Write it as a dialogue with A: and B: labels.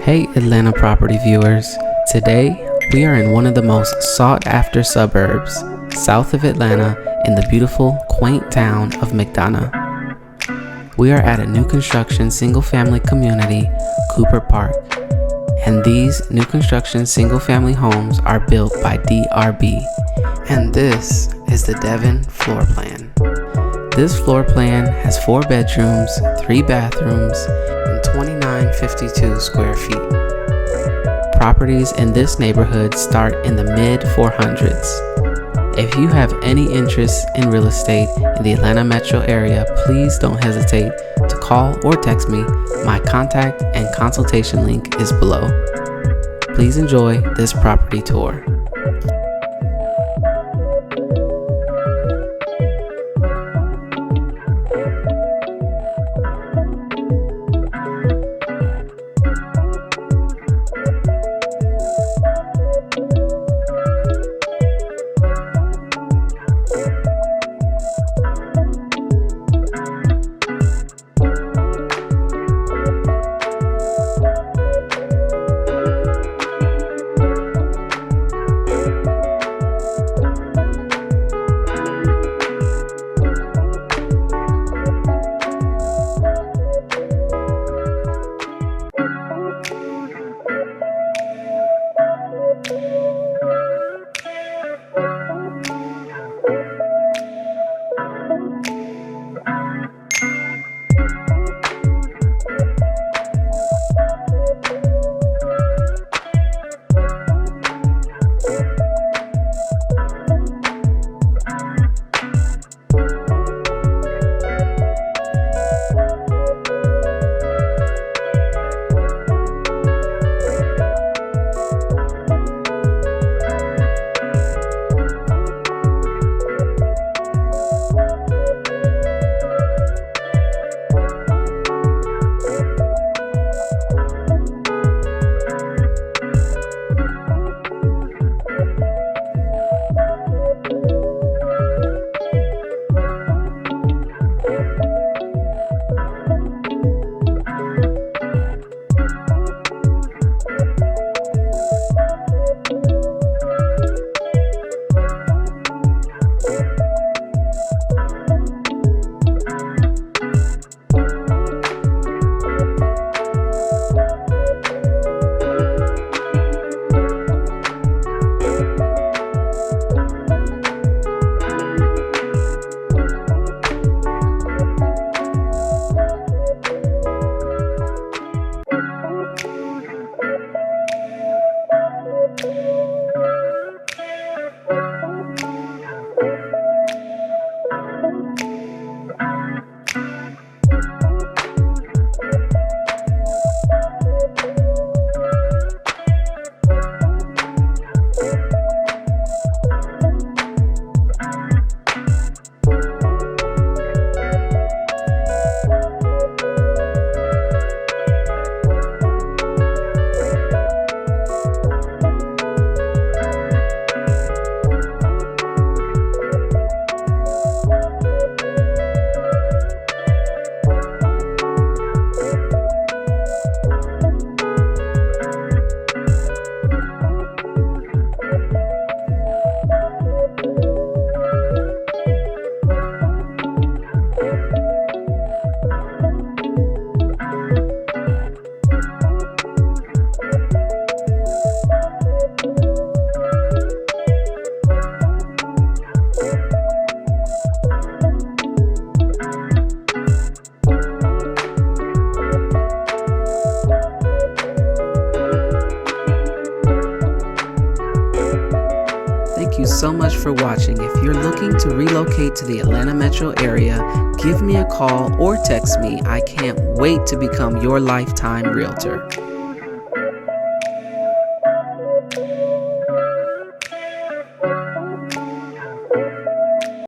A: Hey Atlanta property viewers, today we are in one of the most sought after suburbs, south of Atlanta in the beautiful, quaint town of McDonough. We are at a new construction single family community, Cooper Park, and these new construction single family homes are built by DRB, and this is the Devon Floorplan. This floor plan has 4 bedrooms, 3 bathrooms, and 2952 square feet. Properties in this neighborhood start in the mid 400s. If you have any interest in real estate in the Atlanta metro area, please don't hesitate to call or text me. My contact and consultation link is below. Please enjoy this property tour. Thank you so much for watching. If you're looking to relocate to the Atlanta metro area, give me a call or text me. I can't wait to become your lifetime realtor.